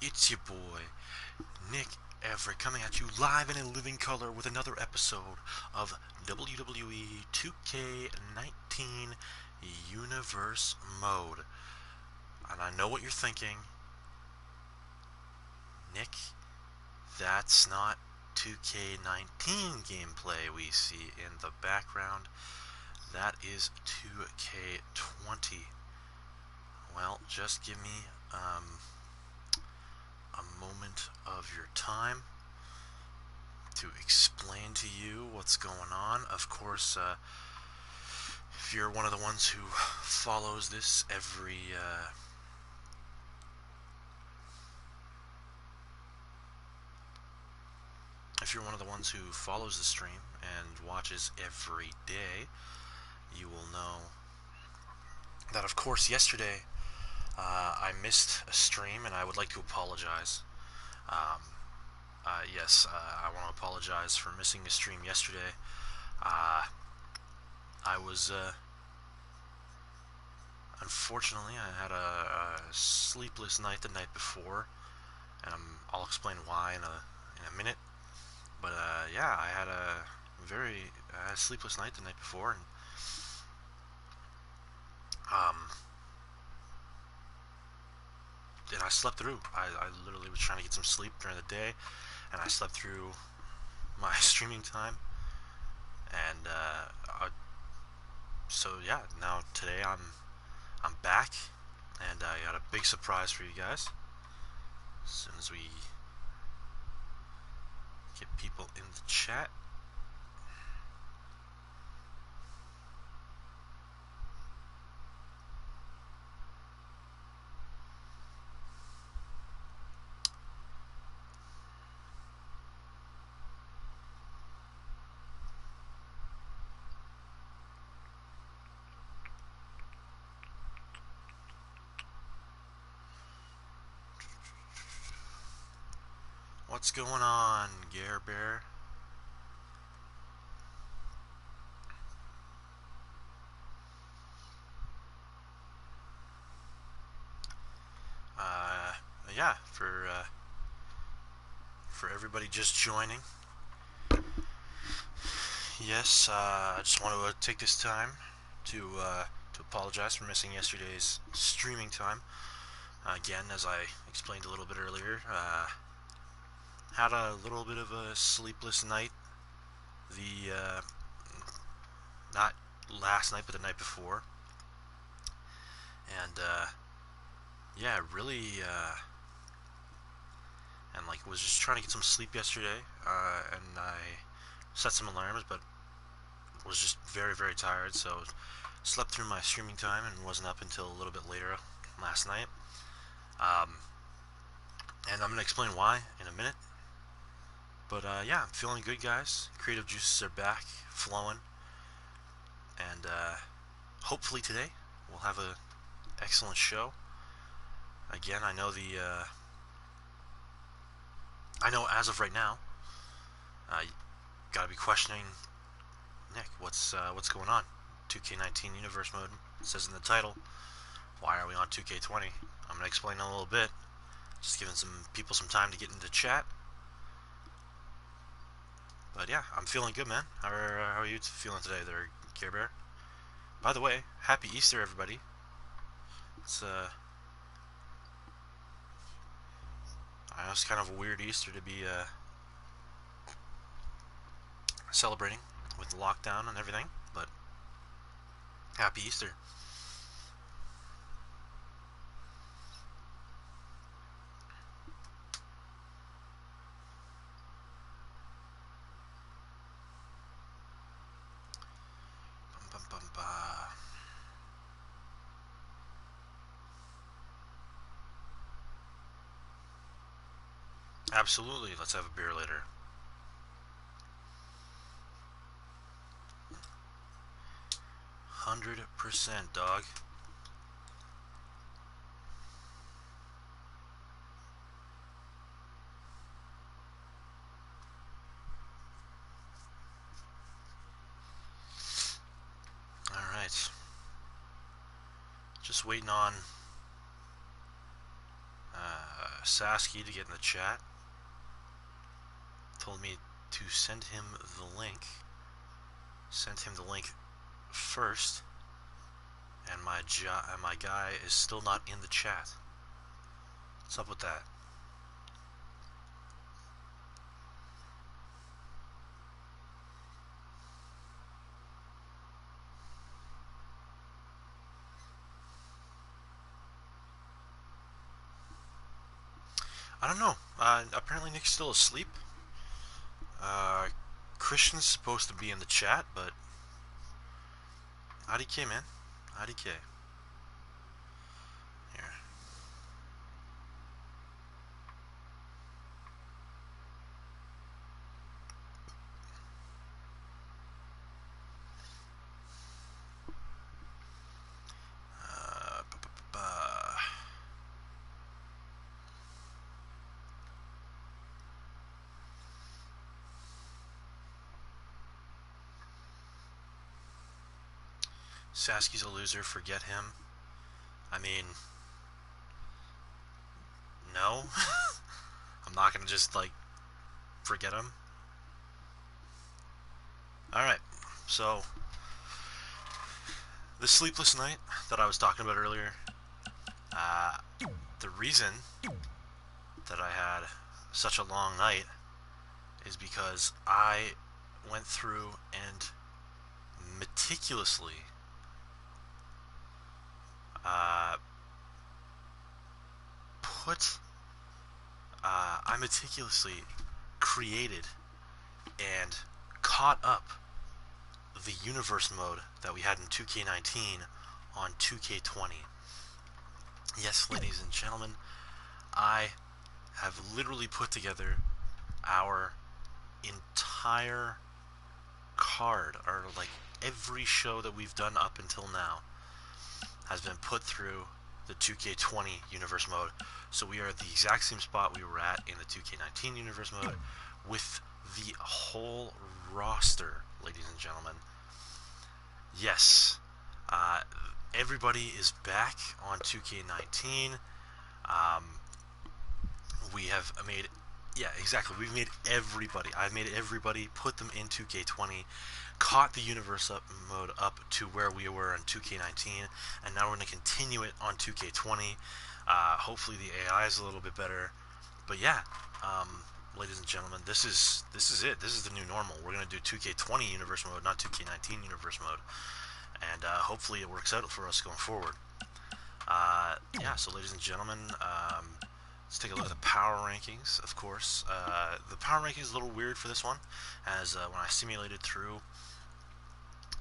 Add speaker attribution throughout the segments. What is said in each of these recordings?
Speaker 1: It's your boy, Nick Everett, coming at you live and in living color with another episode of WWE 2K19 Universe Mode. And I know what you're thinking, Nick, that's not 2K19 gameplay we see in the background. That is 2K20. Well, just give me a moment of your time to explain to you what's going on. Of course, if you're one of the ones who follows this if you're one of the ones who follows the stream and watches every day, you will know that, of course, yesterday I missed a stream, and I would like to apologize. Um, I want to apologize for missing a stream yesterday. Uh, I was Unfortunately, I had a sleepless night the night before, and I'll explain why in a minute. But yeah, I had a sleepless night the night before, um, and I slept through. I literally was trying to get some sleep during the day, and I slept through my streaming time, and so yeah, now today I'm back, and I got a big surprise for you guys. As soon as we get people in the chat. What's going on, Gare Bear? Uh, yeah, for everybody just joining, yes, I just want to take this time to apologize for missing yesterday's streaming time. Again, as I explained a little bit earlier, had a little bit of a sleepless night. The Not last night, but the night before, and yeah, really, and like was just trying to get some sleep yesterday, and I set some alarms, but was just very tired, so slept through my streaming time and wasn't up until a little bit later last night. Um, and I'm gonna explain why in a minute. But yeah, I'm feeling good, guys. Creative juices are back, flowing, and hopefully today we'll have a excellent show. Again, I know as of right now, you gotta be questioning, Nick, what's going on? 2K19 Universe Mode, it says in the title. Why are we on 2K20? I'm gonna explain in a little bit. Just giving some people some time to get into chat. But yeah, I'm feeling good, man. How are you feeling today there, Care Bear? By the way, happy Easter, everybody. It's I know it's kind of a weird Easter to be celebrating with the lockdown and everything, but happy Easter. Bum, bum, bum, bah. Absolutely, let's have a beer later. 100%, dog. Alright. Just waiting on Sasky to get in the chat. Told me to send him the link. Sent him the link first, and my guy is still not in the chat. What's up with that? I don't know. Apparently Nick's still asleep. Christian's supposed to be in the chat, but IDK, man. IDK. Here. Uh, bu- bu- bu- bu- Sasky's a loser. Forget him. I mean, no. I'm not gonna just like forget him. All right. So the sleepless night that I was talking about earlier. Uh, the reason that I had such a long night is because I went through and meticulously uh, put. I meticulously created and caught up the universe mode that we had in 2K19 on 2K20. Yes, ladies and gentlemen, I have literally put together our entire card, or like every show that we've done up until now has been put through the 2K20 universe mode. So we are at the exact same spot we were at in the 2K19 universe mode with the whole roster, ladies and gentlemen. Yes, uh, everybody is back on 2K19. Um, we have made, yeah, exactly. We've made everybody. I've made everybody, put them in 2K20, caught the universe up mode up to where we were in 2K19, and now we're going to continue it on 2K20. Hopefully the AI is a little bit better, but yeah, ladies and gentlemen, this is it. This is the new normal. We're going to do 2K20 universe mode, not 2K19 universe mode, and hopefully it works out for us going forward. Yeah, so ladies and gentlemen, let's take a look at the power rankings, of course. The power ranking is a little weird for this one, as when I simulated through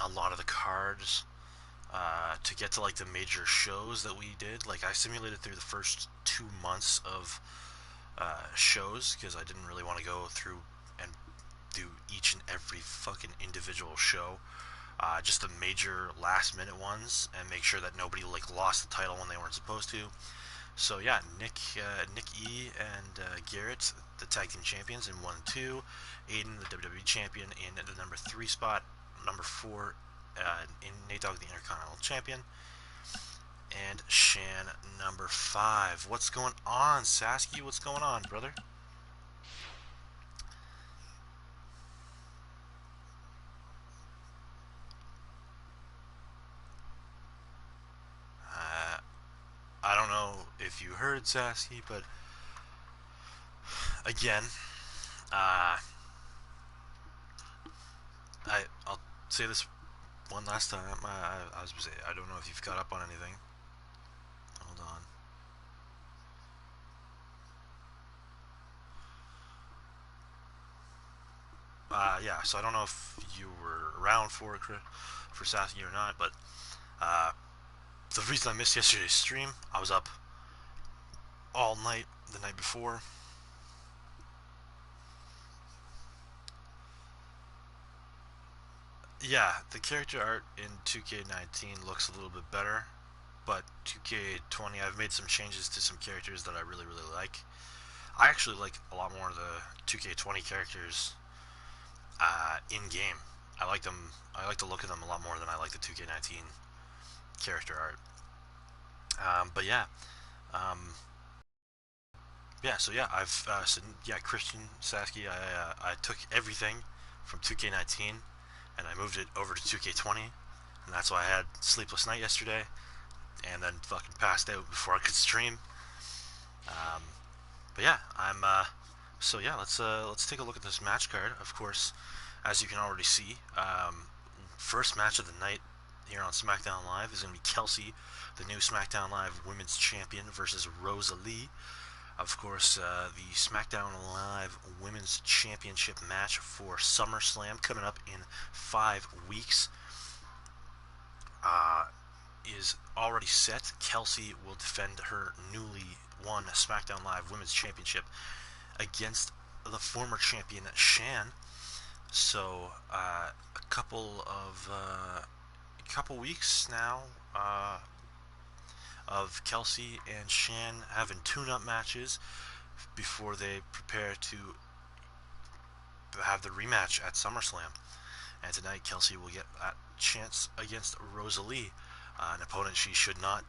Speaker 1: a lot of the cards to get to like the major shows that we did, like I simulated through the first 2 months of shows, because I didn't really want to go through and do each and every fucking individual show. Just the major last minute ones, and make sure that nobody like lost the title when they weren't supposed to. So yeah, Nick E and Garrett, the tag team champions in 1 and 2. Aiden, the WWE champion, in the number 3 spot. Number 4, in Nate Dogg, the Intercontinental champion. And Shan, number 5. What's going on, Sasky? What's going on, brother? I don't know if you heard, Sasky, but again, I'll say this one last time. I was say, I don't know if you've caught up on anything. Hold on. Yeah, so I don't know if you were around for Sasky or not, but the reason I missed yesterday's stream, I was up all night the night before. Yeah, the character art in 2K19 looks a little bit better, but 2K20, I've made some changes to some characters that I really, really like. I actually like a lot more of the 2K20 characters in game. I like them. I like the look of them a lot more than I like the 2K19 character art. But yeah, um, Yeah, so yeah, Christian Sasky. I took everything from 2K19 and I moved it over to 2K20, and that's why I had sleepless night yesterday, and then fucking passed out before I could stream. Um, but yeah, I'm. So yeah, let's take a look at this match card. Of course, as you can already see, first match of the night here on SmackDown Live is going to be Kelsey, the new SmackDown Live Women's Champion, versus Rosalie. Of course, the SmackDown Live Women's Championship match for SummerSlam coming up in 5 weeks uh, is already set. Kelsey will defend her newly won SmackDown Live Women's Championship against the former champion Shan. So a couple weeks now of Kelsey and Shan having tune-up matches before they prepare to have the rematch at SummerSlam. And tonight, Kelsey will get a chance against Rosalie, an opponent she should not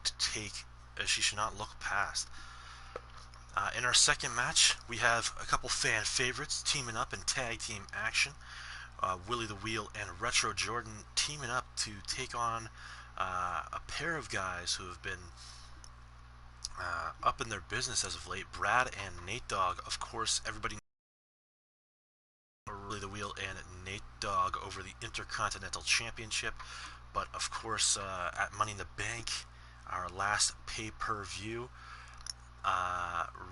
Speaker 1: look past. In our second match, we have a couple fan favorites teaming up in tag team action. Willie the Wheel and Retro Jordan teaming up to take on a pair of guys who have been up in their business as of late. Brad and Nate Dogg. Of course, everybody knows Willie the Wheel and Nate Dogg over the Intercontinental Championship. But of course, at Money in the Bank, our last pay-per-view,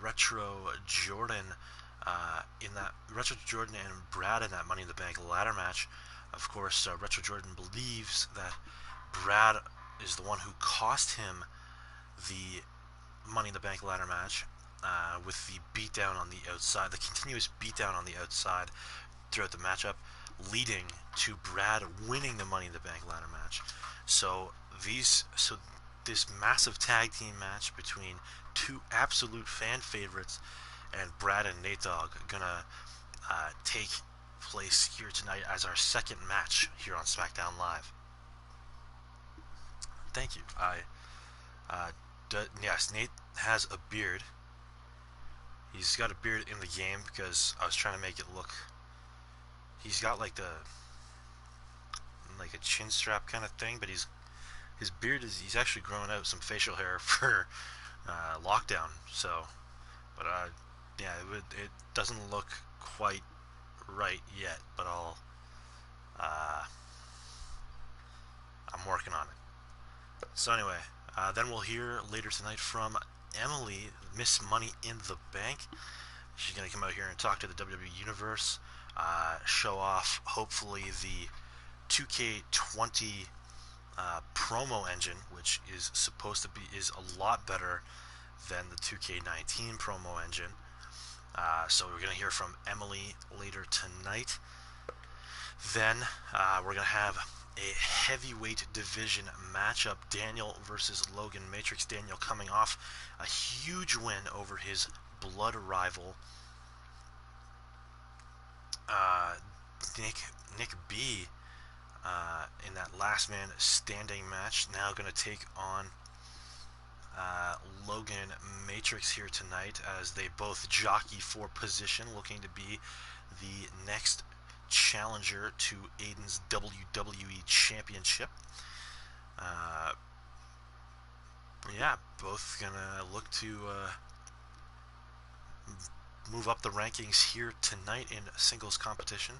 Speaker 1: Retro Jordan and Brad in that Money in the Bank ladder match. Of course, Retro Jordan believes that Brad is the one who cost him the Money in the Bank ladder match, with the beatdown on the outside, the continuous beatdown on the outside throughout the matchup, leading to Brad winning the Money in the Bank ladder match. So this massive tag team match between two absolute fan favorites and Brad and Nate Dogg gonna take place here tonight as our second match here on SmackDown Live. Thank you. Yes, Nate has a beard. He's got a beard in the game because I was trying to make it look. He's got like a chin strap kind of thing, but his beard he's actually growing out some facial hair for lockdown. So, but yeah, it doesn't look quite right yet, but uh, I'm working on it. So anyway, then we'll hear later tonight from Emily, Miss Money in the Bank. She's gonna come out here and talk to the WWE Universe, show off hopefully the 2K20 promo engine, which is supposed to be is a lot better than the 2K19 promo engine. So we're gonna hear from Emily later tonight. Then we're gonna have a heavyweight division matchup: Daniel versus Logan. Matrix Daniel coming off a huge win over his blood rival Nick B. In that last man standing match. Now going to take on Logan Matrix here tonight as they both jockey for position, looking to be the next challenger to Aiden's WWE Championship. Yeah, both gonna look to move up the rankings here tonight in singles competition.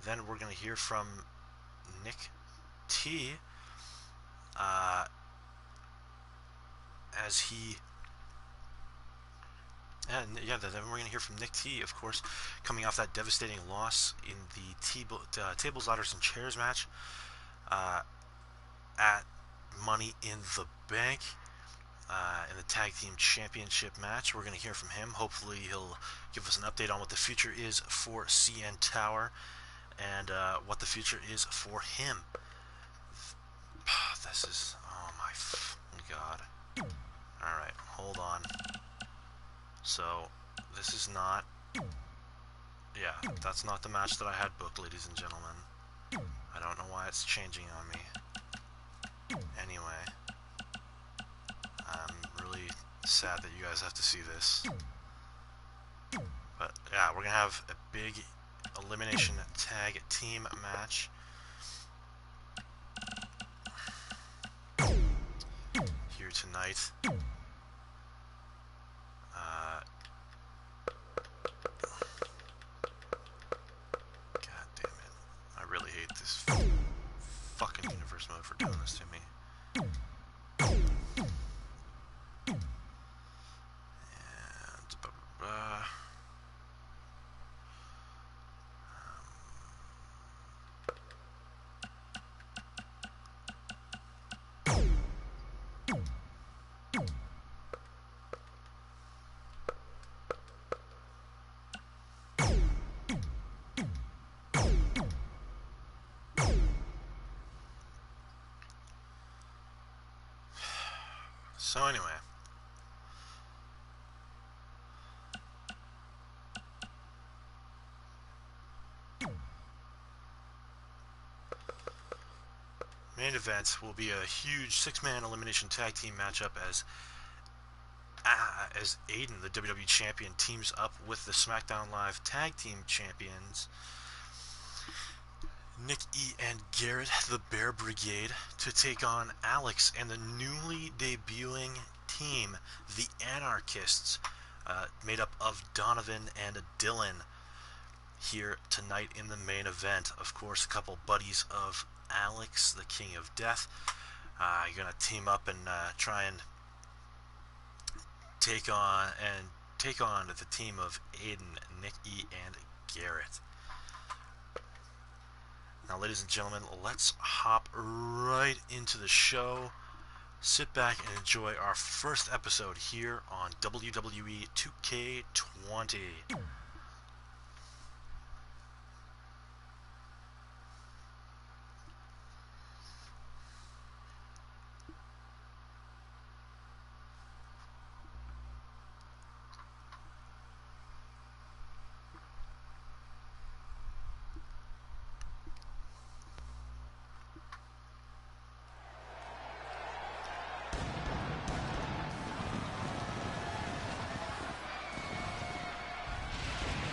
Speaker 1: Then we're gonna hear from Nick T. As he And yeah, then we're going to hear from Nick T, of course, coming off that devastating loss in the Tables, Ladders, and Chairs match at Money in the Bank in the Tag Team Championship match. We're going to hear from him. Hopefully he'll give us an update on what the future is for CN Tower and what the future is for him. This is... oh my god. Alright, hold on. So, this is not... yeah, that's not the match that I had booked, ladies and gentlemen. I don't know why it's changing on me. Anyway, I'm really sad that you guys have to see this. we're gonna have a big elimination tag team match here tonight. God damn it. I really hate this fucking universe mode for doing this to me. So anyway, main event will be a huge 6-man elimination tag team matchup as Aiden, the WWE champion, teams up with the SmackDown Live tag team champions Nick E. and Garrett, the Bear Brigade, to take on Alex and the newly debuting team, the Anarchists, made up of Donovan and Dylan, here tonight in the main event. Of course, a couple buddies of Alex, the King of Death, you're gonna team up and try and take on the team of Aiden, Nick E. and Garrett. Now, ladies and gentlemen, let's hop right into the show. Sit back and enjoy our first episode here on WWE 2K20.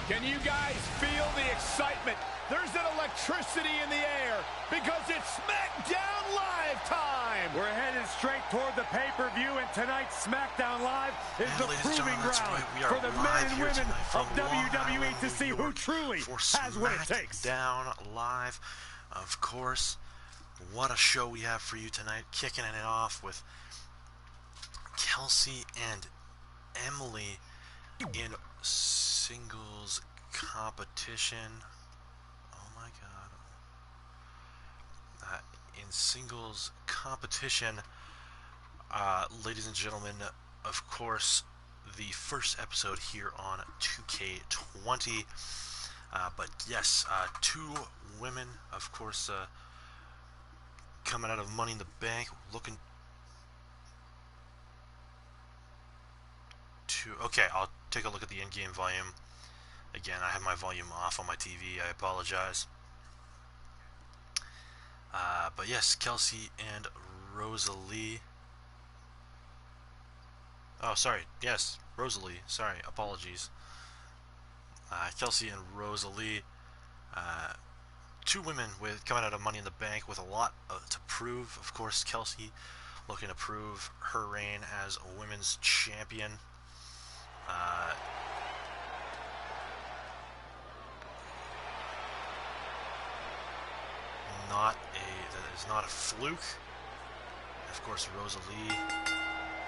Speaker 2: Can you guys feel the excitement? There's an electricity in the air because it's SmackDown Live time. We're headed straight toward the pay-per-view, and tonight's SmackDown Live is the proving ground for the men and women of WWE to see who truly has what it takes.
Speaker 1: SmackDown Live, of course. What a show we have for you tonight. Kicking it off with Kelsey and Emily in singles competition. Oh my god. In singles competition, ladies and gentlemen, of course, the first episode here on 2K20. But yes, 2 women, of course, coming out of Money in the Bank, looking to... Okay, I'll take a look at the in-game volume. Again, I have my volume off on my TV. I apologize. But yes, Kelsey and Rosalie. Oh, sorry. Yes, Rosalie. Sorry, apologies. Kelsey and Rosalie. 2 women coming out of Money in the Bank with a lot to prove. Of course, Kelsey looking to prove her reign as a women's champion. That is not a fluke. Of course, Rosalie.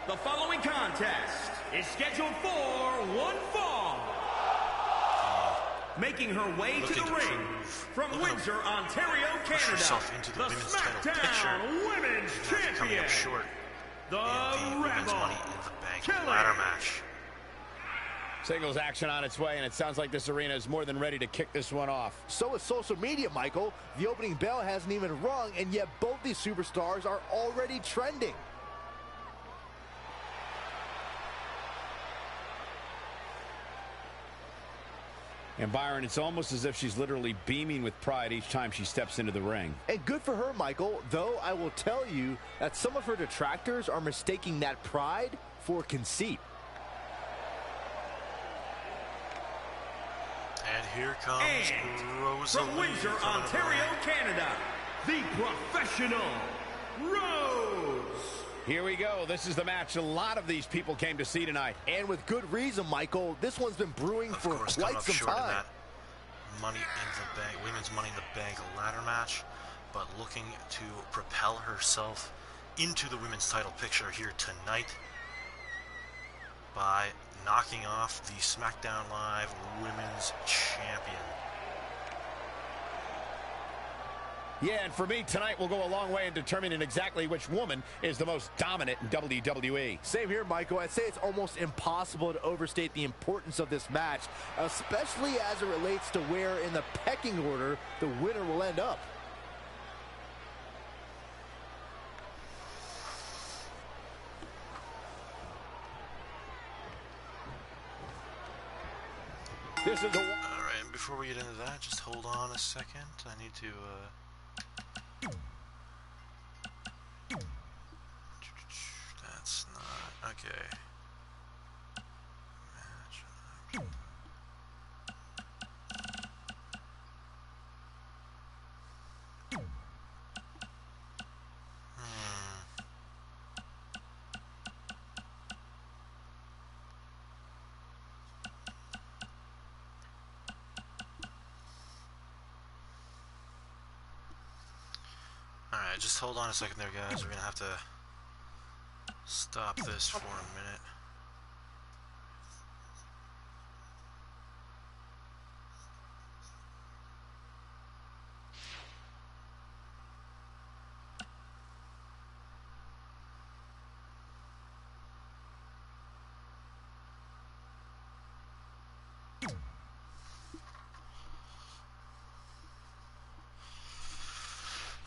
Speaker 3: The following contest is scheduled for one fall. Making her way to the ring from Windsor, Ontario, Canada,
Speaker 1: herself into the women's title picture.
Speaker 3: Women's Champion,
Speaker 1: coming up short
Speaker 3: the
Speaker 1: women's Money in the Bank ladder match.
Speaker 2: Singles action on its way, and it sounds like this arena is more than ready to kick this one off.
Speaker 4: So is social media, Michael. The opening bell hasn't even rung, and yet both these superstars are already trending.
Speaker 2: And Byron, it's almost as if she's literally beaming with pride each time she steps into the ring.
Speaker 4: And good for her, Michael, though I will tell you that some of her detractors are mistaking that pride for conceit.
Speaker 1: here comes
Speaker 3: And
Speaker 1: Rosalie.
Speaker 3: from Windsor, Ontario, Canada, the professional Rose.
Speaker 2: Here we go. This is the match a lot of these people came to see tonight.
Speaker 4: And with good reason, Michael. This one's been brewing for quite some
Speaker 1: Short of
Speaker 4: time.
Speaker 1: that Money in the Bank, women's Money in the Bank ladder match, but looking to propel herself into the women's title picture here tonight by knocking off the SmackDown Live Women's Champion.
Speaker 2: Yeah, and for me, tonight will go a long way in determining exactly which woman is the most dominant in WWE.
Speaker 4: Same here, Michael. I'd say it's almost impossible to overstate the importance of this match, especially as it relates to where in the pecking order the winner will end up.
Speaker 2: This is a...
Speaker 1: All right, and before we get into that, just hold on a second. I need to... That's not... Okay. Alright, just hold on a second there, guys. We're gonna have to stop this for a minute.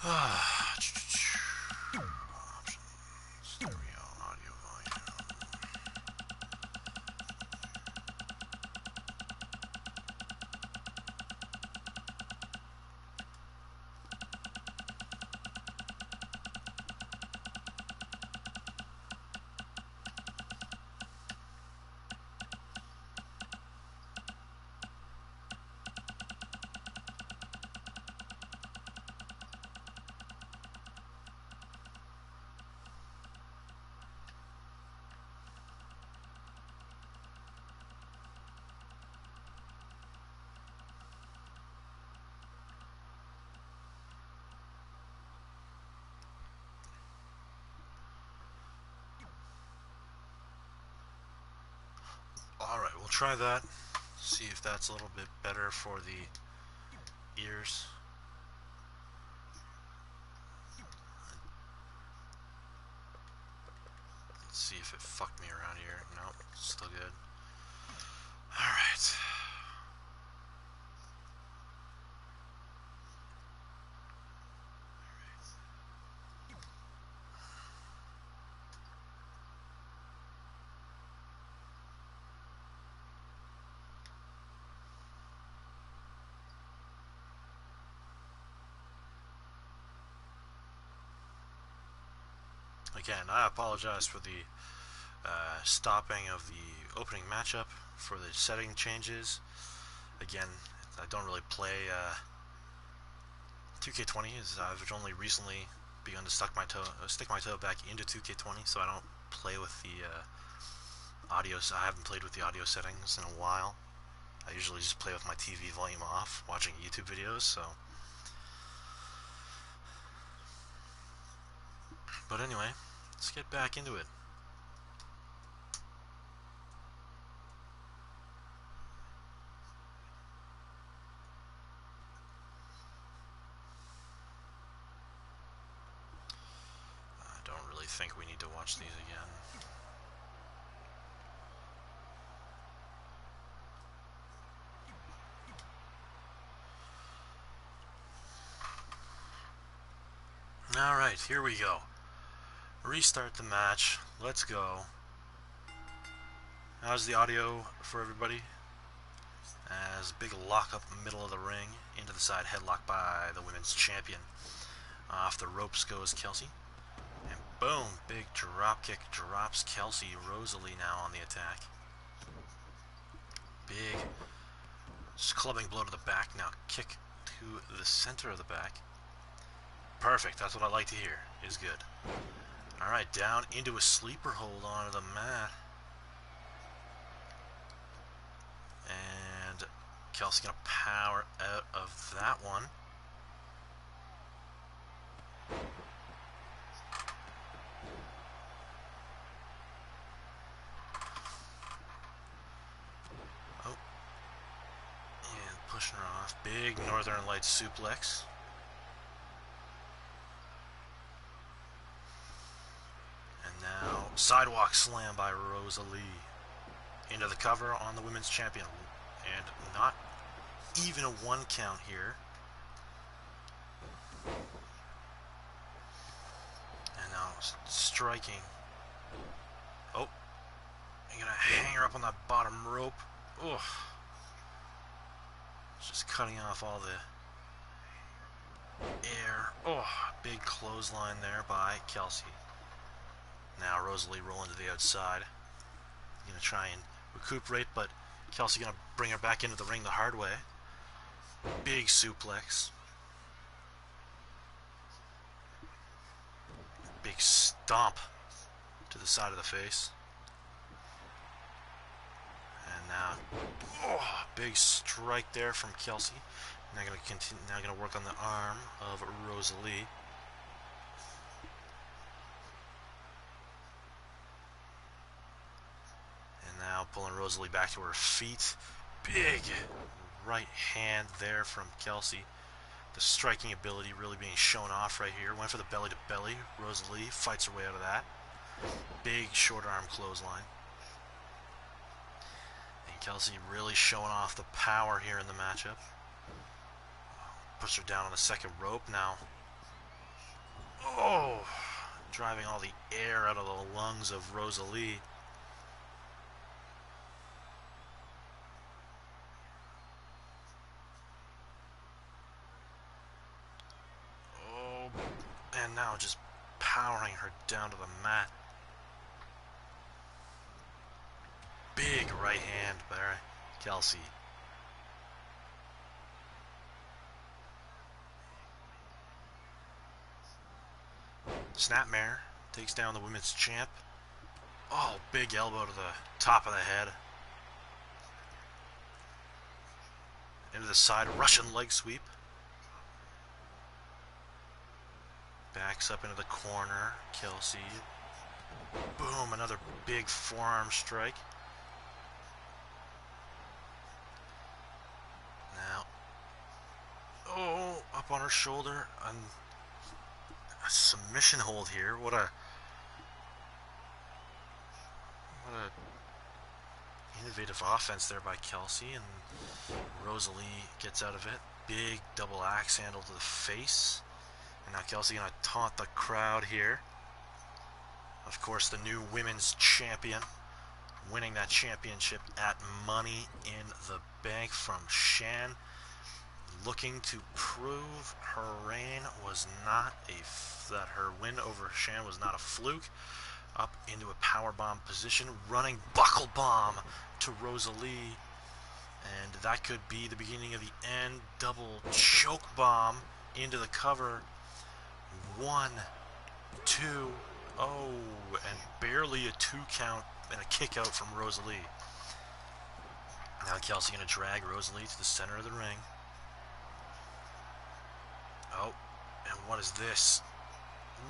Speaker 1: Options, stereo, audio volume. Alright, we'll try that. See if that's a little bit better for the ears. Let's see if it fucked me around here. Nope, still good. Alright. Again, I apologize for the stopping of the opening matchup for the setting changes. Again, I don't really play 2K20, as I've only recently begun to stick my toe back into 2K20, so I don't play with the audio. I haven't played with the audio settings in a while. I usually just play with my TV volume off, watching YouTube videos. So, but anyway, let's get back into it. I don't really think we need to watch these again. Alright, here we go. Restart the match. Let's go. How's the audio for everybody? As big lockup middle of the ring, into the side headlock by the women's champion. Off the ropes goes Kelsey. And boom, big drop kick drops Kelsey. Rosalie now on the attack. Big clubbing blow to the back. Now kick to the center of the back. Perfect. That's what I like to hear. Is good. All right, down into a sleeper hold onto the mat. And Kelsey gonna power out of that one. Oh. And pushing her off. Big Northern Lights suplex. And now sidewalk slam by Rosalie. Into the cover on the women's champion. And not even a 1 count here. And now striking. Oh. You're gonna hang her up on that bottom rope. Ugh. Just cutting off all the air. Oh, big clothesline there by Kelsey. Now Rosalie rolling to the outside. Gonna try and recuperate, but Kelsey gonna bring her back into the ring the hard way. Big suplex. Big stomp to the side of the face. And now, oh, big strike there from Kelsey. Now gonna continue. Now gonna work on the arm of Rosalie. And now pulling Rosalie back to her feet. Big right hand there from Kelsey. The striking ability really being shown off right here. Went for the belly to belly. Rosalie fights her way out of that. Big short arm clothesline. And Kelsey really showing off the power here in the matchup. Puts her down on the second rope now. Oh! Driving all the air out of the lungs of Rosalie. And now just powering her down to the mat. Big right hand by Kelsey. Snapmare takes down the women's champ. Oh, big elbow to the top of the head. Into the side, Russian leg sweep. Backs up into the corner, Kelsey. Boom, another big forearm strike. Now, oh, up on her shoulder, a submission hold here. What a innovative offense there by Kelsey, and Rosalie gets out of it. Big double axe handle to the face. And now Kelsey gonna taunt the crowd here. Of course, the new women's champion, winning that championship at Money in the Bank from Shan, looking to prove her reign was not that her win over Shan was not a fluke. Up into a powerbomb position, running buckle bomb to Rosalie, and that could be the beginning of the end. Double choke bomb into the cover. 1, 2, oh, and barely a 2 count and a kick out from Rosalie. Now Kelsey gonna drag Rosalie to the center of the ring. Oh, and what is this?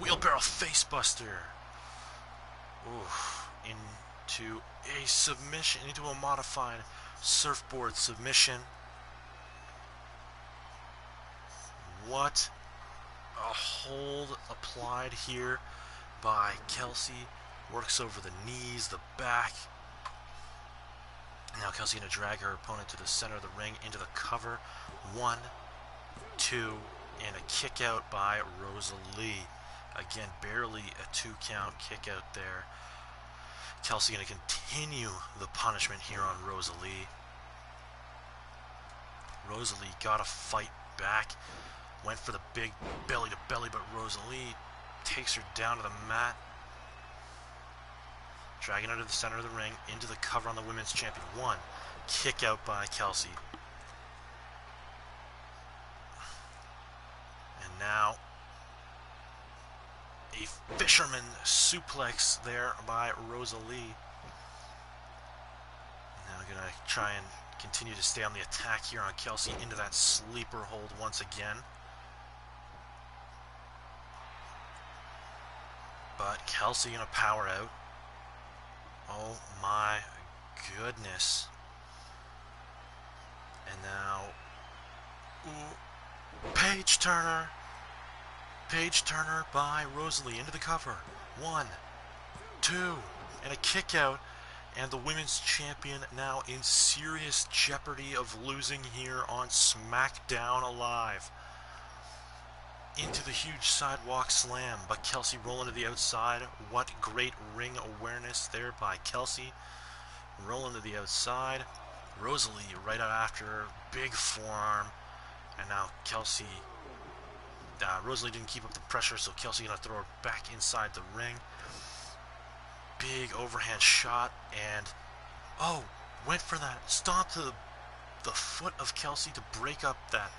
Speaker 1: Wheelbarrow facebuster. Oof, into a submission, into a modified surfboard submission. What a hold applied here by Kelsey. Works over the knees, the back. Now Kelsey gonna drag her opponent to the center of the ring into the cover. 1, 2, and a kick out by Rosalie. Again, barely a 2 count kick out there. Kelsey gonna continue the punishment here on Rosalie. Rosalie gotta fight back. Went for the big belly to belly, but Rosalie takes her down to the mat. Dragging her to the center of the ring, into the cover on the women's champion. 1, kick out by Kelsey. now a fisherman suplex there by Rosalie. Now going to try and continue to stay on the attack here on Kelsey into that sleeper hold once again. But Kelsey going to power out. Oh my goodness. And now, Page Turner. Page Turner by Rosalie into the cover. 1, 2, and a kick out. And the women's champion now in serious jeopardy of losing here on SmackDown Live. Into the huge sidewalk slam, but Kelsey rolling to the outside. What great ring awareness there by Kelsey. Rolling to the outside. Rosalie right out after her. Big forearm. And now Kelsey... Rosalie didn't keep up the pressure, so Kelsey gonna throw her back inside the ring. Big overhand shot, and went for that stomp to the foot of Kelsey to break up that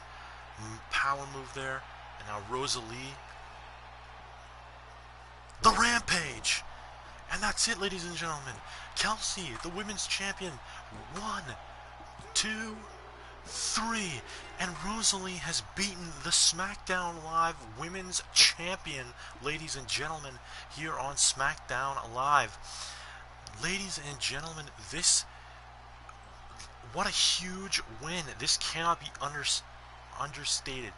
Speaker 1: power move there. And now Rosalie, the Rampage, and that's it, ladies and gentlemen. Kelsey, the women's champion, 1, 2, 3, and Rosalie has beaten the SmackDown Live Women's Champion, ladies and gentlemen, here on SmackDown Live. Ladies and gentlemen, what a huge win. This cannot be understated.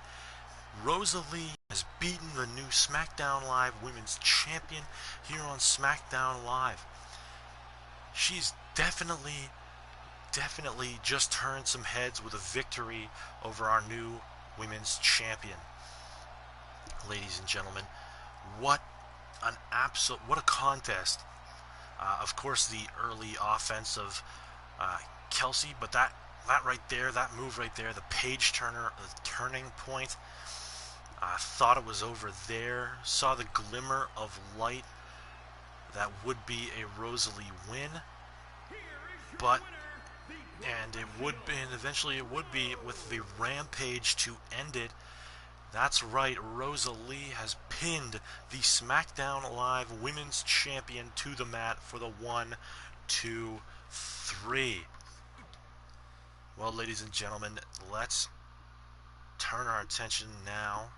Speaker 1: Rosalie has beaten the new SmackDown Live Women's Champion here on SmackDown Live. She's definitely just turned some heads with a victory over our new women's champion. Ladies and gentlemen, what a contest. Of course, the early offense of Kelsey, but that right there, that move right there, the Page Turner, the turning point. Thought it was over there. Saw the glimmer of light that would be a Rosalie win, but eventually it would be with the Rampage to end it. That's right, Rosalie has pinned the SmackDown Live Women's Champion to the mat for the 1, 2, 3. Well, ladies and gentlemen, let's turn our attention now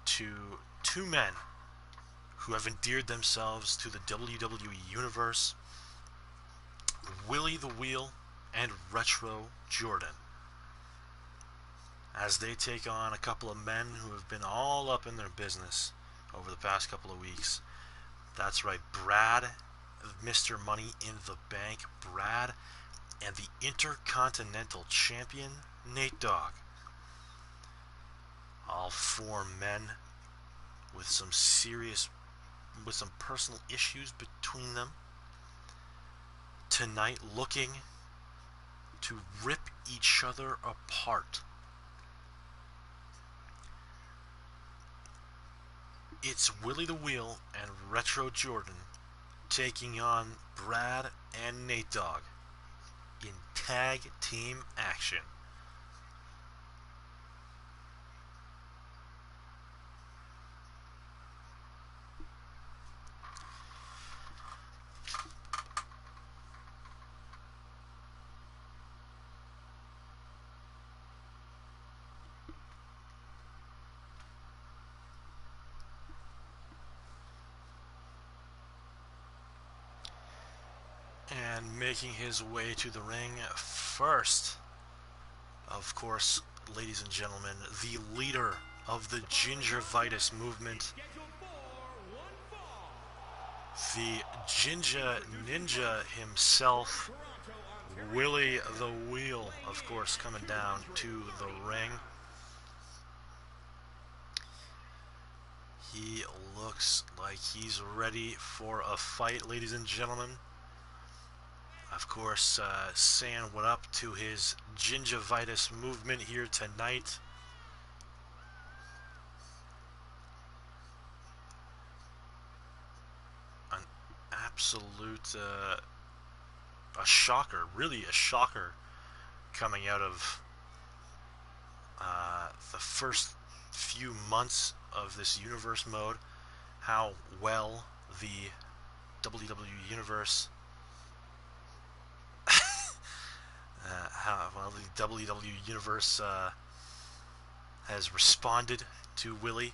Speaker 1: to two men who have endeared themselves to the WWE Universe, Willie the Wheel and Retro Jordan, as they take on a couple of men who have been all up in their business over the past couple of weeks. That's right, Brad, Mr. Money in the Bank, Brad, and the Intercontinental Champion, Nate Dogg. All four men with some personal issues between them, tonight looking to rip each other apart. It's Willie the Wheel and Retro Jordan taking on Brad and Nate Dogg in tag team action. And making his way to the ring first, of course, ladies and gentlemen, the leader of the Gingivitis movement, the Ginger Ninja himself, Willie the Wheel, of course, coming down to the ring. He looks like he's ready for a fight, ladies and gentlemen. Of course, saying what up to his Gingivitis movement here tonight. An absolute, a shocker, really a shocker, coming out of the first few months of this universe mode, how well the WWE universe, how well the WWE universe has responded to Willie.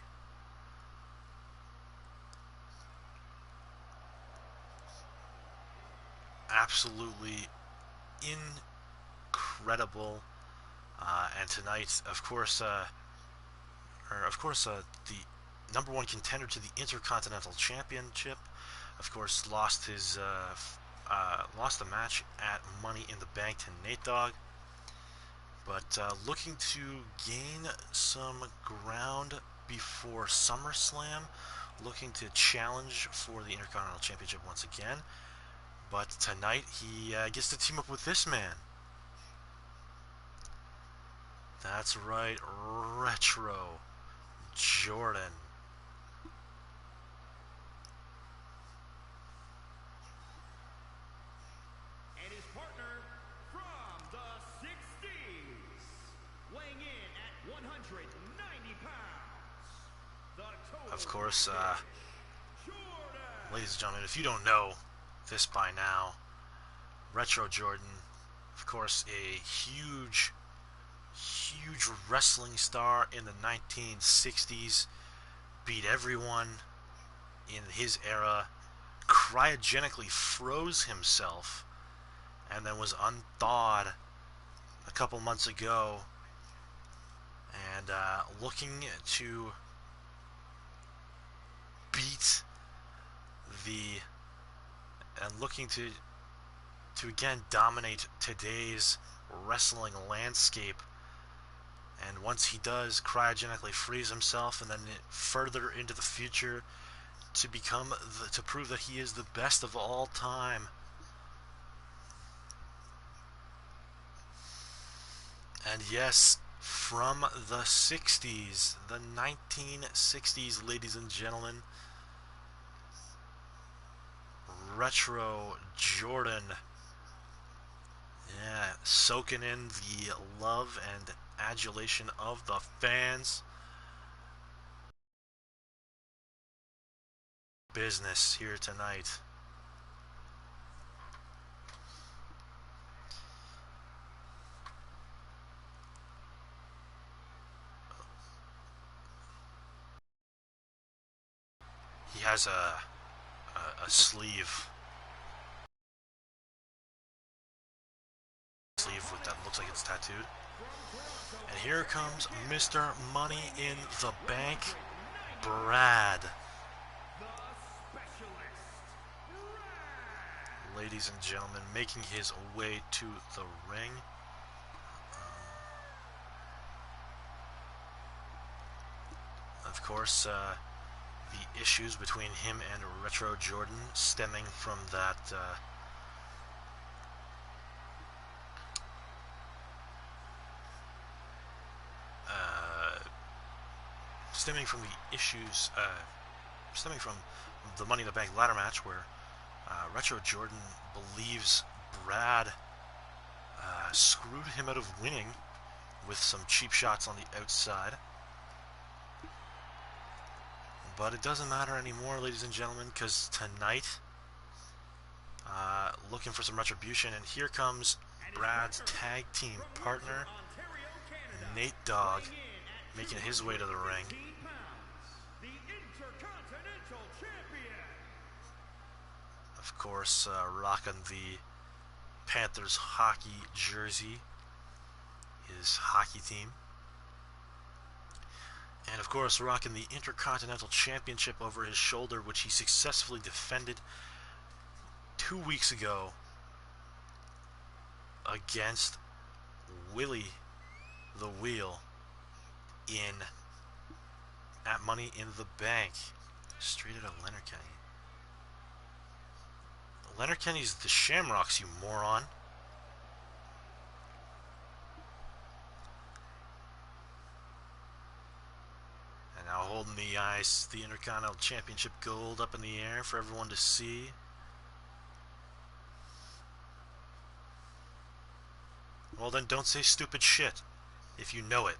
Speaker 1: Absolutely incredible. And tonight, the number one contender to the Intercontinental Championship, of course, lost the match at Money in the Bank to Nate Dogg, but looking to gain some ground before SummerSlam, looking to challenge for the Intercontinental Championship once again. But tonight he gets to team up with this man. That's right, Retro Jordan.
Speaker 3: And his partner from the 60s, weighing in at 190 pounds, the total
Speaker 1: Of course,
Speaker 3: Jordan.
Speaker 1: ladies and gentlemen, if you don't know this by now, Retro Jordan, of course, a huge wrestling star in the 1960s, beat everyone in his era, cryogenically froze himself, and then was unthawed a couple months ago, and looking to beat the and looking to again dominate today's wrestling landscape. And once he does cryogenically freeze himself, and then further into the future to to prove that he is the best of all time. And yes, from the 60s, the 1960s, ladies and gentlemen, Retro Jordan. Yeah, soaking in the love and adulation of the fans. Business here tonight. He has a sleeve with that looks like it's tattooed. And here comes Mr. Money in the Bank, Brad. Ladies and gentlemen, making his way to the ring. Of course, the issues between him and Retro Jordan stemming from that stemming from the Money in the Bank ladder match, where Retro Jordan believes Brad screwed him out of winning with some cheap shots on the outside. But it doesn't matter anymore, ladies and gentlemen, because tonight, looking for some retribution, and here comes Brad's tag team partner, Nate Dogg, making his way to the ring. Of course, rocking the Panthers hockey jersey, his hockey team. And of course, rocking the Intercontinental Championship over his shoulder, which he successfully defended 2 weeks ago against Willie the Wheel at Money in the Bank. Straight out of Letterkenny. Letterkenny's the Shamrocks, you moron. And now holding the Intercontinental Championship gold up in the air for everyone to see. Well then, don't say stupid shit if you know it.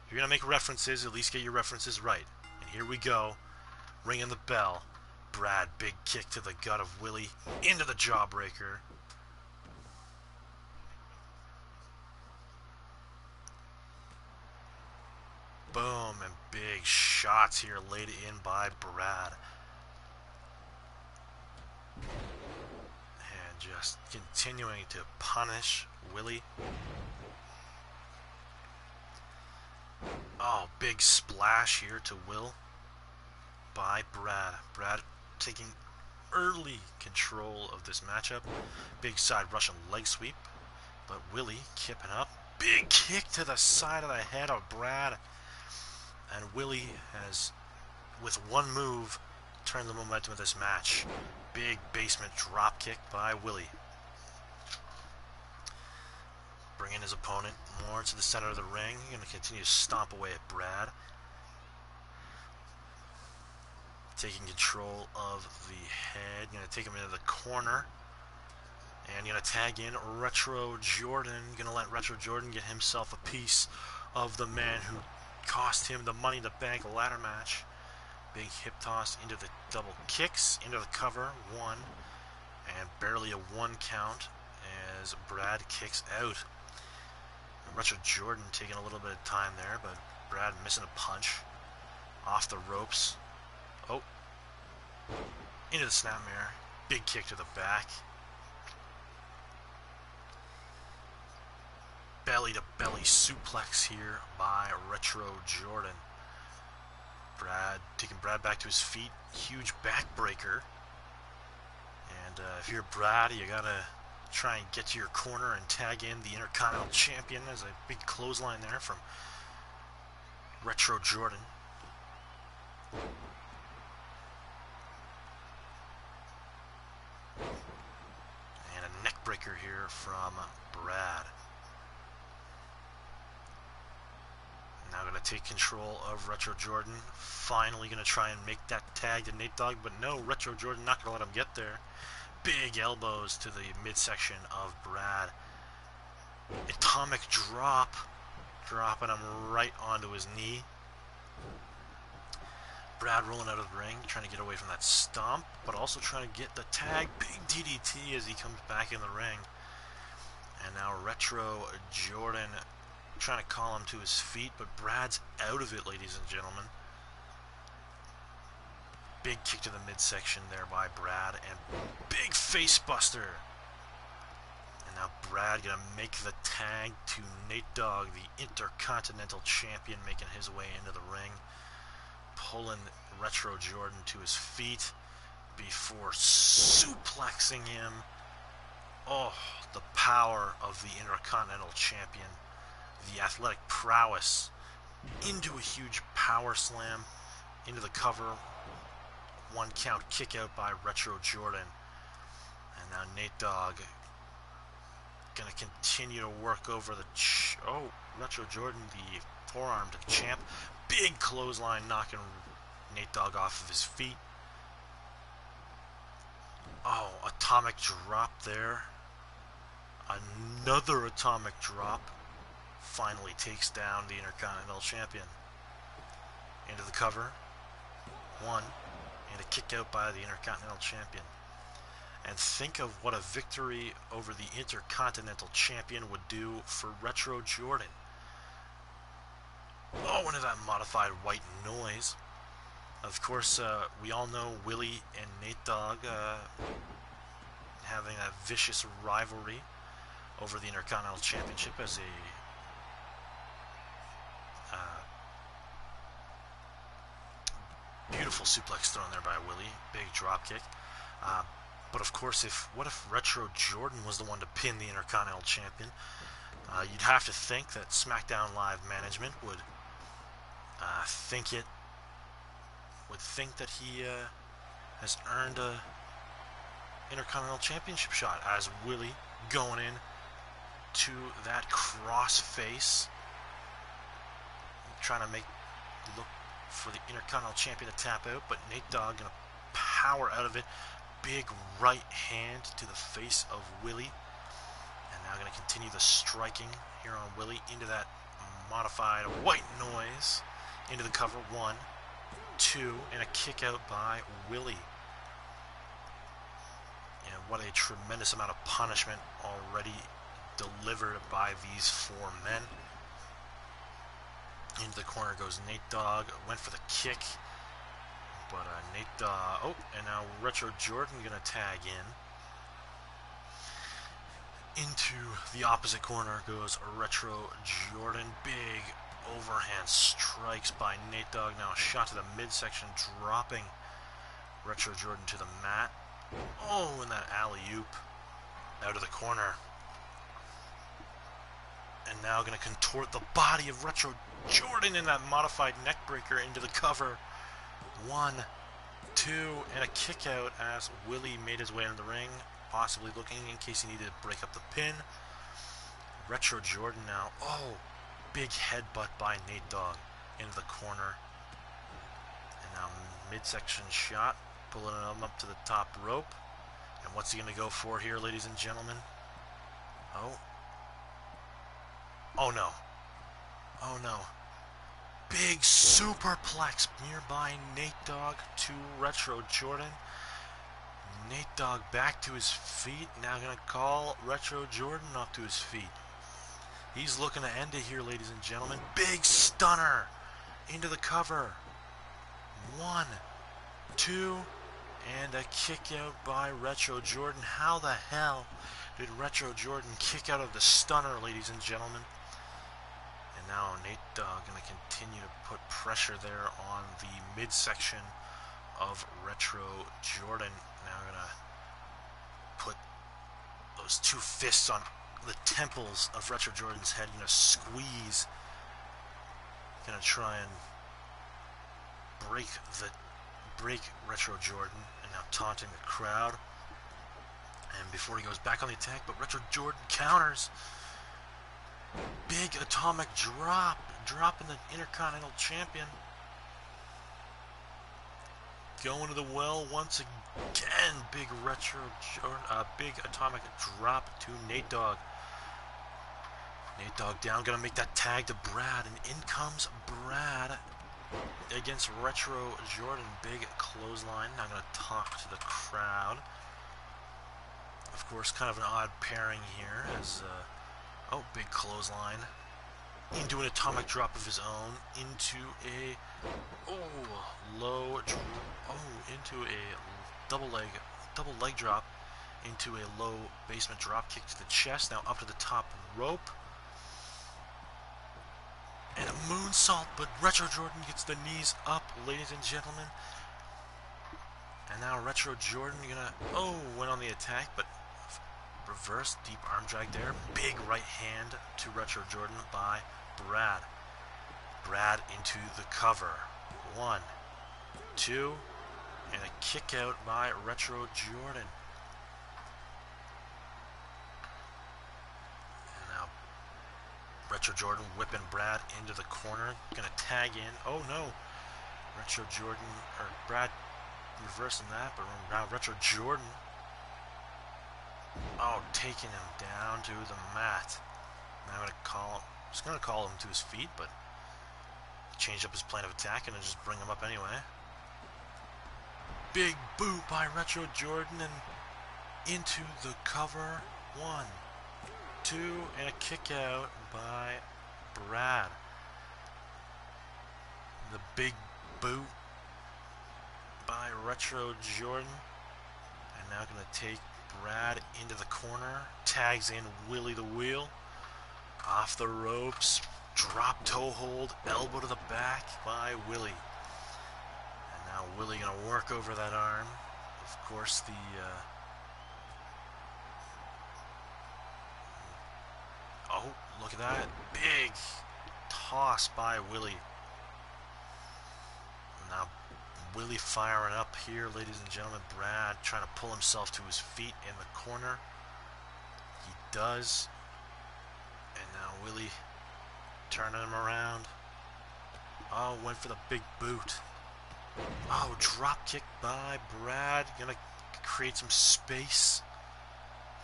Speaker 1: If you're going to make references, at least get your references right. And here we go. Ringing the bell. Brad, big kick to the gut of Willie. Into the jawbreaker. Boom, and big shots here laid in by Brad. And just continuing to punish Willie. Oh, big splash here to Will by Brad. Brad taking early control of this matchup. Big side Russian leg sweep. But Willie kipping up. Big kick to the side of the head of Brad. And Willie has, with one move, turned the momentum of this match. Big basement drop kick by Willie. Bringing his opponent more to the center of the ring. Going to continue to stomp away at Brad. Taking control of the head. Going to take him into the corner. And going to tag in Retro Jordan. Going to let Retro Jordan get himself a piece of the man who cost him the Money in the Bank ladder match. Big hip toss into the double kicks, into the cover, one, and barely a one count as Brad kicks out. Retro Jordan taking a little bit of time there, but Brad missing a punch. Off the ropes. Oh. Into the snapmare. Big kick to the back. Belly-to-belly suplex here by Retro Jordan. Brad taking Brad back to his feet. Huge backbreaker. And if you're Brad, you gotta try and get to your corner and tag in the Intercontinental Champion. There's a big clothesline there from Retro Jordan. And a neck breaker here from Brad. Now going to take control of Retro Jordan. Finally going to try and make that tag to Nate Dogg, but no, Retro Jordan not going to let him get there. Big elbows to the midsection of Brad. Atomic drop. Dropping him right onto his knee. Brad rolling out of the ring, trying to get away from that stomp, but also trying to get the tag. Big DDT as he comes back in the ring. And now Retro Jordan trying to call him to his feet, but Brad's out of it, ladies and gentlemen. Big kick to the midsection there by Brad, and big face buster. And now Brad gonna make the tag to Nate Dogg, the Intercontinental Champion, making his way into the ring, pulling Retro Jordan to his feet before suplexing him. Oh, the power of the Intercontinental Champion. The athletic prowess into a huge power slam, into the cover. One count kick out by Retro Jordan. And now Nate Dogg going to continue to work over the... Retro Jordan, the forearm to the champ. Big clothesline knocking Nate Dogg off of his feet. Oh, atomic drop there. Another atomic drop. Finally takes down the Intercontinental Champion. Into the cover. One. And a kick out by the Intercontinental Champion. And think of what a victory over the Intercontinental Champion would do for Retro Jordan. Oh, into that modified white noise. Of course, we all know Willie and Nate Dogg having a vicious rivalry over the Intercontinental Championship as a beautiful suplex thrown there by Willie. Big drop kick. But of course, what if Retro Jordan was the one to pin the Intercontinental Champion? You'd have to think that SmackDown Live management would think that he has earned a Intercontinental Championship shot, as Willie going in to that cross face, trying to look for the Intercontinental Champion to tap out, but Nate Dogg gonna power out of it. Big right hand to the face of Willie, and now gonna continue the striking here on Willie into that modified white noise into the cover. 1, 2, and a kick out by Willie. And what a tremendous amount of punishment already delivered by these 4 men. Into the corner goes Nate Dogg. Went for the kick. But Nate Dogg... Oh, and now Retro Jordan going to tag in. Into the opposite corner goes Retro Jordan. Big overhand strikes by Nate Dogg. Now a shot to the midsection, dropping Retro Jordan to the mat. Oh, and that alley-oop out of the corner. And now going to contort the body of Retro Jordan in that modified neckbreaker into the cover. 1, 2, and a kick out as Willie made his way into the ring, possibly looking in case he needed to break up the pin. Retro Jordan now. Oh, big headbutt by Nate Dogg into the corner. And now midsection shot, pulling him up to the top rope. And what's he going to go for here, ladies and gentlemen? Oh. Oh no. Oh no. Big superplex nearby Nate Dogg to Retro Jordan. Nate Dogg back to his feet. Now going to call Retro Jordan up to his feet. He's looking to end it here, ladies and gentlemen. Big stunner into the cover. 1, 2, and a kick out by Retro Jordan. How the hell did Retro Jordan kick out of the stunner, ladies and gentlemen? And now Nate Dogg going to continue to put pressure there on the midsection of Retro Jordan. Now going to put those 2 fists on the temples of Retro Jordan's head. Going to squeeze. Going to try and break Retro Jordan. And now taunting the crowd. And before he goes back on the attack, but Retro Jordan counters. Big atomic drop. Dropping the Intercontinental Champion. Going to the well once again. Big Retro Jordan. Big atomic drop to Nate Dogg. Nate Dogg down. Gonna make that tag to Brad. And in comes Brad against Retro Jordan. Big clothesline. Now gonna talk to the crowd. Of course, kind of an odd pairing here as... Oh, big clothesline. Into an atomic drop of his own. Into a... into a double leg drop. Into a low basement drop kick to the chest. Now up to the top rope. And a moonsault, but Retro Jordan gets the knees up, ladies and gentlemen. And now Retro Jordan went on the attack, but reverse deep arm drag there. Big right hand to Retro Jordan by Brad. Brad into the cover. 1, 2, and a kick out by Retro Jordan. And now Retro Jordan whipping Brad into the corner. Gonna tag in. Oh no. Retro Jordan, or Brad reversing that, but now Retro Jordan. Oh, taking him down to the mat. Now I'm just gonna call him to his feet, but change up his plan of attack and then just bring him up anyway. Big boot by Retro Jordan and into the cover. 1, 2, and a kick out by Brad. The big boot by Retro Jordan. And now gonna take Brad into the corner, tags in Willie the Wheel, off the ropes, drop toe hold, elbow to the back by Willie. And now Willie gonna work over that arm. Of course, oh, look at that, big toss by Willie. Now Willie firing up here, ladies and gentlemen. Brad trying to pull himself to his feet in the corner. He does. And now Willie turning him around. Oh, went for the big boot. Oh, drop kick by Brad. Gonna create some space.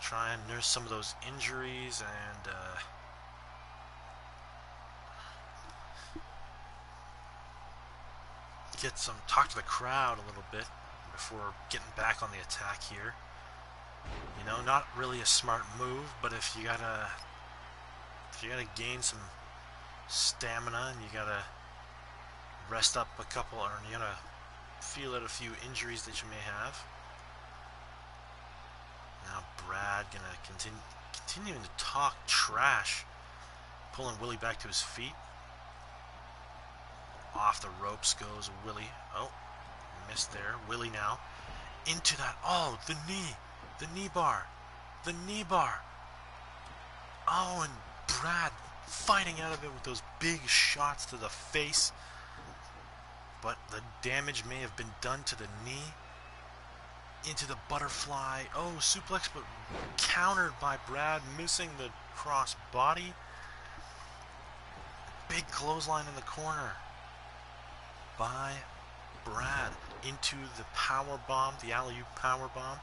Speaker 1: Try and nurse some of those injuries. And talk to the crowd a little bit before getting back on the attack here. You know, not really a smart move, but if you gotta gain some stamina and you gotta rest up a couple, or you gotta feel out a few injuries that you may have. Now Brad gonna continuing to talk trash, pulling Willie back to his feet. Off the ropes goes Willie. Oh, missed there. Willie now into that. Oh, the knee bar. Oh, and Brad fighting out of it with those big shots to the face. But the damage may have been done to the knee. Into the butterfly. Oh, suplex, but countered by Brad, missing the cross body. Big clothesline in the corner by Brad into the power bomb, the alley-oop power bomb.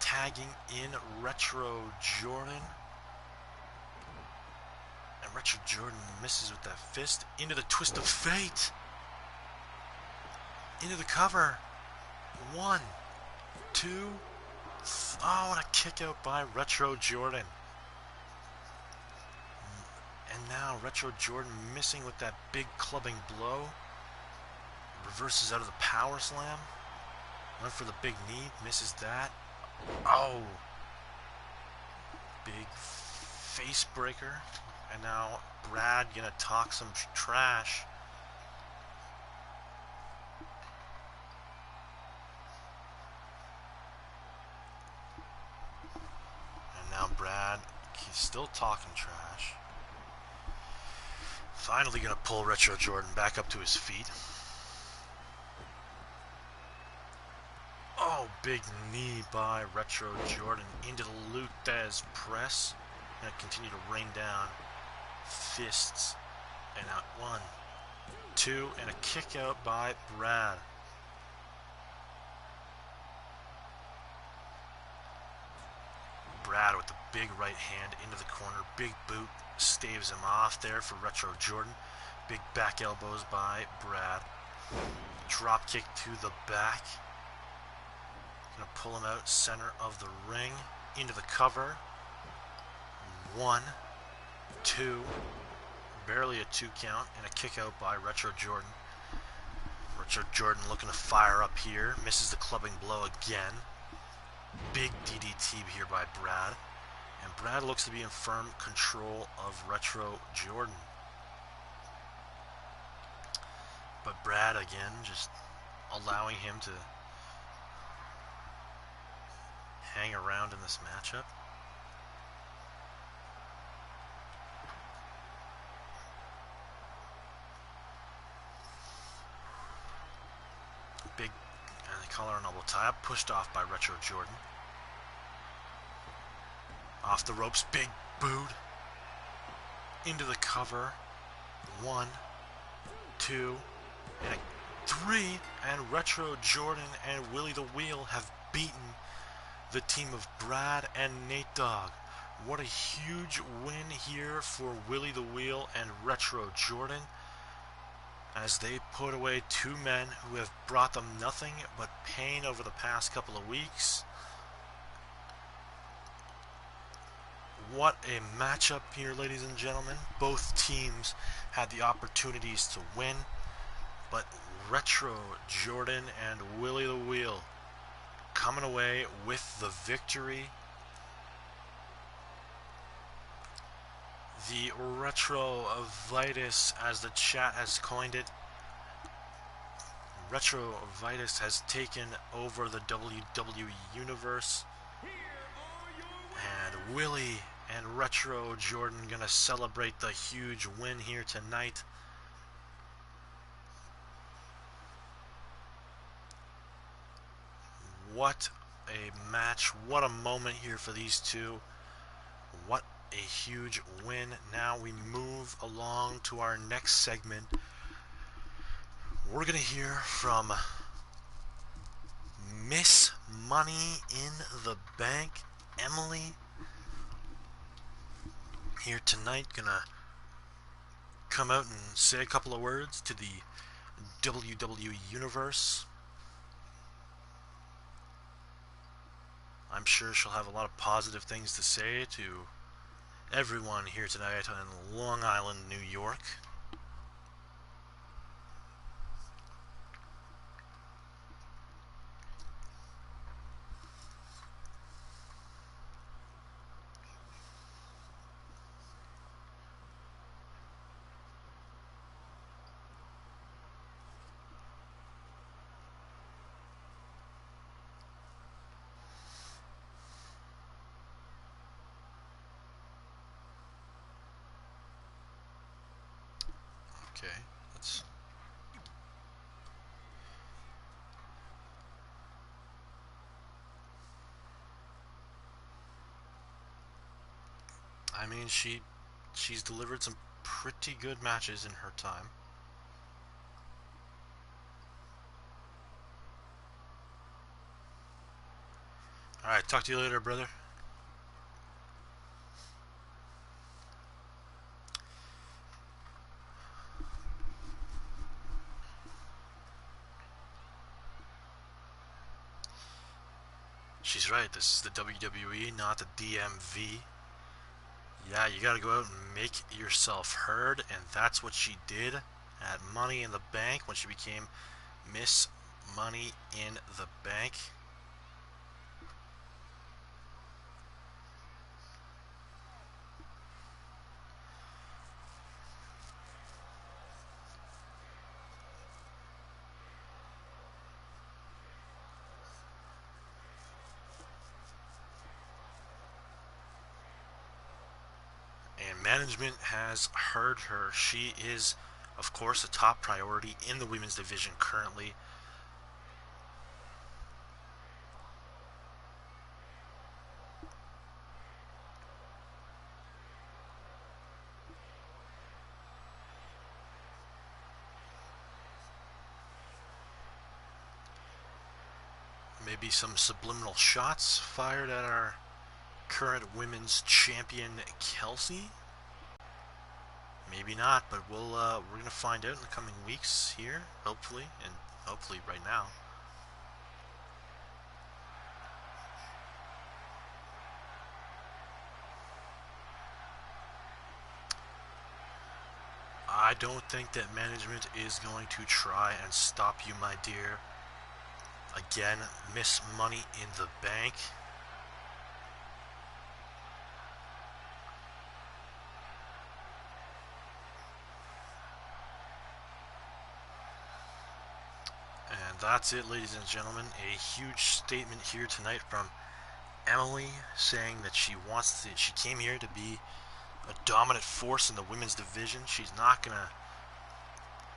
Speaker 1: Tagging in Retro Jordan. And Retro Jordan misses with that fist into the twist of fate. Into the cover. 1, 2. Oh, and a kick out by Retro Jordan. And now Retro Jordan missing with that big clubbing blow. Reverses out of the power slam. Went for the big knee. Misses that. Oh. Big face breaker. And now Brad gonna talk some trash. And now Brad, he's still talking trash. Finally gonna pull Retro Jordan back up to his feet. Oh, big knee by Retro Jordan into the Luthez press. Gonna continue to rain down fists. And out 1, 2, and a kick out by Brad. Brad with the big right hand into the corner. Big boot staves him off there for Retro Jordan. Big back elbows by Brad. Drop kick to the back. Gonna pull him out center of the ring. Into the cover. 1, 2. Barely a 2 count. And a kick out by Retro Jordan. Retro Jordan looking to fire up here. Misses the clubbing blow again. Big DDT here by Brad. And Brad looks to be in firm control of Retro Jordan. But Brad again just allowing him to hang around in this matchup. Big collar and elbow tie up, pushed off by Retro Jordan. Off the ropes, big boot. Into the cover. 1, 2, and 3. And Retro Jordan and Willie the Wheel have beaten the team of Brad and Nate Dogg. What a huge win here for Willie the Wheel and Retro Jordan, as they put away 2 men who have brought them nothing but pain over the past couple of weeks. What a matchup here, ladies and gentlemen. Both teams had the opportunities to win, but Retro Jordan and Willie the Wheel coming away with the victory. The Retrovitis, as the chat has coined it, Retrovitis has taken over the WWE Universe. And Willie and Retro Jordan gonna celebrate the huge win here tonight. What a match, what a moment here for these two. What a huge win. Now we move along to our next segment. We're gonna hear from Miss Money in the Bank, Emily, here tonight. Gonna come out and say a couple of words to the WWE Universe. I'm sure she'll have a lot of positive things to say to everyone here tonight in Long Island, New York. Okay, let's... I mean, she's delivered some pretty good matches in her time. Alright, talk to you later, brother. She's right, this is the WWE, not the DMV. Yeah, you gotta go out and make yourself heard, and that's what she did at Money in the Bank when she became Miss Money in the Bank. And management has heard her. She is, of course, a top priority in the women's division currently. Maybe some subliminal shots fired at our current women's champion, Kelsey. Maybe not, but we're gonna find out in the coming weeks here, hopefully, and hopefully right now. I don't think that management is going to try and stop you, my dear. Again, Miss Money in the Bank. And that's it, ladies and gentlemen. A huge statement here tonight from Emily, saying that she came here to be a dominant force in the women's division. She's not gonna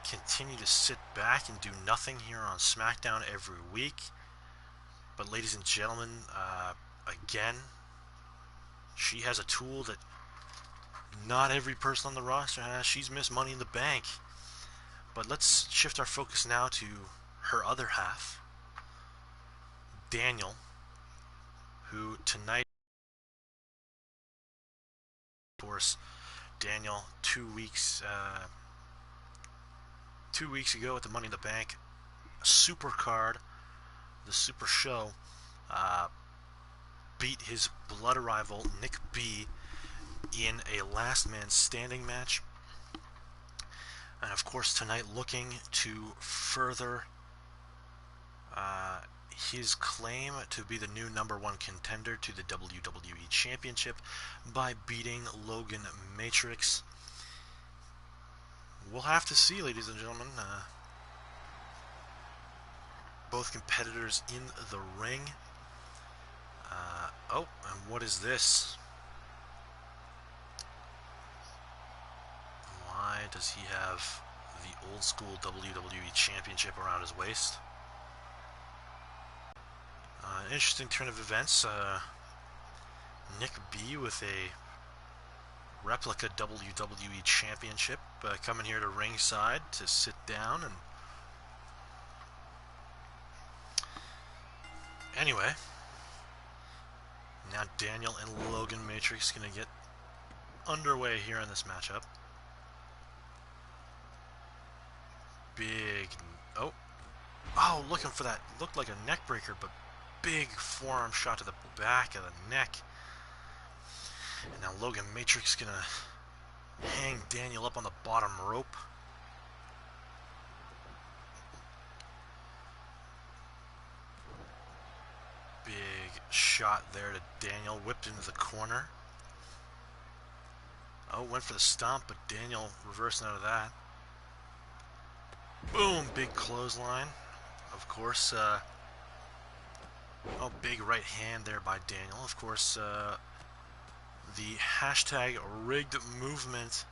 Speaker 1: continue to sit back and do nothing here on SmackDown every week. But ladies and gentlemen, again, she has a tool that not every person on the roster has. She's Miss Money in the Bank. But let's shift our focus now to her other half, Daniel, who tonight, of course, Daniel 2 weeks ago at the Money in the Bank Super Card, the Super Show, beat his blood rival Nick B in a last man standing match. And of course tonight, looking to further his claim to be the new #1 contender to the WWE Championship by beating Logan Matrix. We'll have to see, ladies and gentlemen. Both competitors in the ring. Oh, and what is this? Why does he have the old school WWE Championship around his waist? Interesting turn of events. Nick B with a replica WWE Championship coming here to ringside to sit down. And anyway, now Daniel and Logan Matrix gonna get underway here in this matchup. Big Oh, oh, looking for that. Looked like a neck breaker, but big forearm shot to the back of the neck. And now Logan Matrix gonna hang Daniel up on the bottom rope. Big shot there to Daniel, whipped into the corner. Oh, went for the stomp, but Daniel reversing out of that. Boom, big clothesline. Of course, oh, big right hand there by Daniel. Of course, the hashtag rigged movement.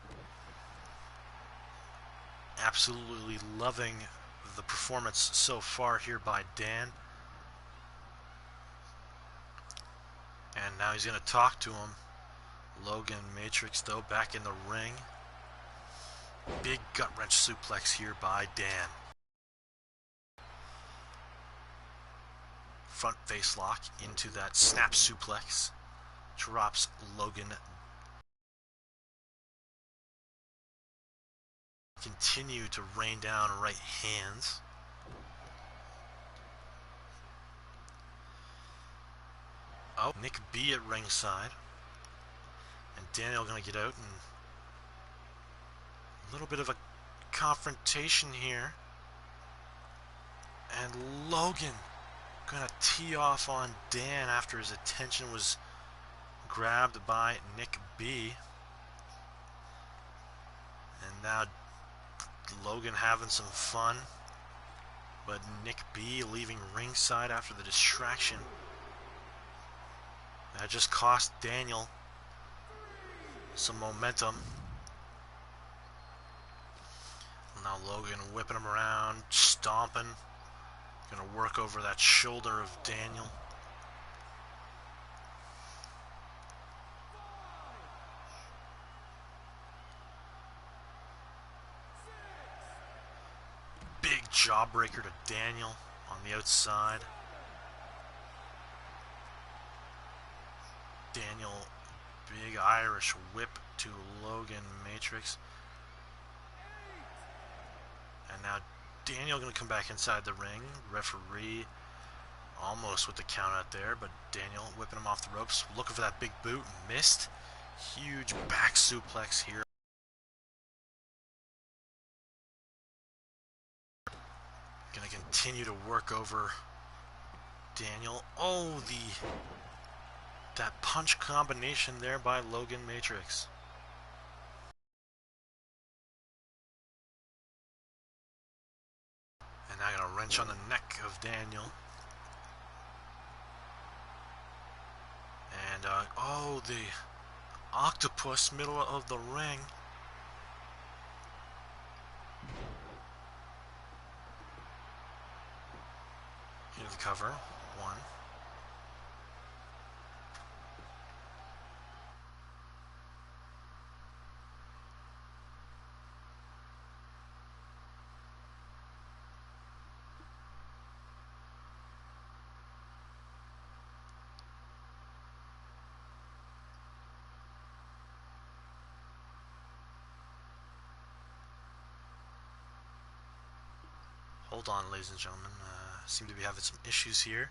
Speaker 1: Absolutely loving the performance so far here by Dan. And now he's going to talk to him. Logan Matrix, though, back in the ring. Big gut-wrench suplex here by Dan. Front face lock into that snap suplex. Drops Logan. Continue to rain down right hands. Oh, Nick B at ringside. And Daniel going to get out and a little bit of a confrontation here. And Logan going to tee off on Dan after his attention was grabbed by Nick B. And now Logan having some fun. But Nick B leaving ringside after the distraction. That just cost Daniel some momentum. Now Logan whipping him around, stomping. Gonna work over that shoulder of Daniel. Big jawbreaker to Daniel on the outside. Daniel, big Irish whip to Logan Matrix. And now Daniel going to come back inside the ring. Referee almost with the count out there, but Daniel whipping him off the ropes. Looking for that big boot. Missed. Huge back suplex here. Going to continue to work over Daniel. Oh, that punch combination there by Logan Matrix. And now going to wrench on the neck of Daniel. And, oh, the octopus middle of the ring. Here's the cover. One. Hold on, ladies and gentlemen. Seem to be having some issues here.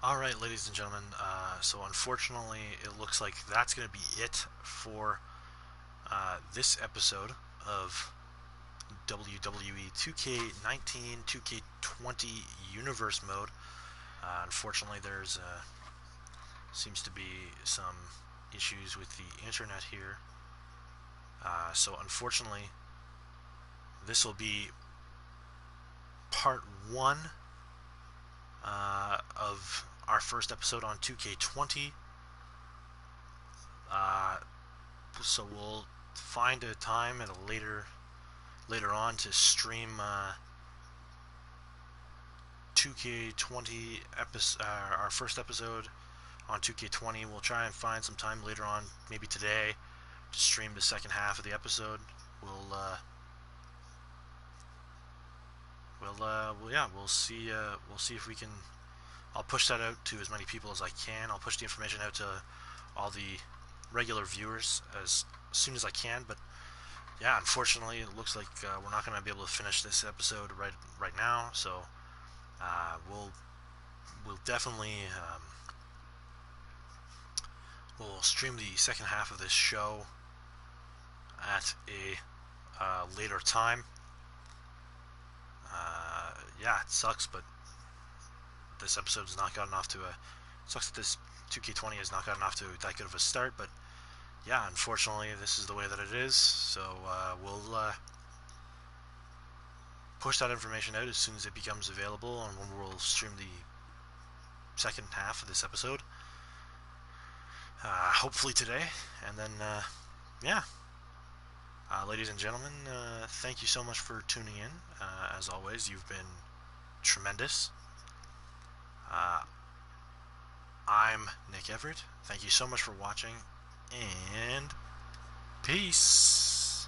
Speaker 1: Alright, ladies and gentlemen, so unfortunately, it looks like that's going to be it for this episode of WWE 2K19, 2K20 Universe Mode. Unfortunately, there's seems to be some issues with the internet here. So unfortunately, this will be part one of our first episode on 2K20. So we'll find a time at a later on to stream 2K20 episode, our first episode on 2K20. We'll try and find some time later on, maybe today, to stream the second half of the episode. We'll see. We'll see if we can. I'll push that out to as many people as I can. I'll push the information out to all the regular viewers as soon as I can. But yeah, unfortunately, it looks like we're not going to be able to finish this episode right now. So we'll definitely we'll stream the second half of this show at a later time. Yeah, it sucks, but this episode has not gotten off to a. Sucks that this 2K20 has not gotten off to that good of a start, but yeah, unfortunately, this is the way that it is. So we'll push that information out as soon as it becomes available, and when we'll stream the second half of this episode. Hopefully today, and then yeah. Ladies and gentlemen, thank you so much for tuning in. As always, you've been tremendous. I'm Nick Everett. Thank you so much for watching, and peace.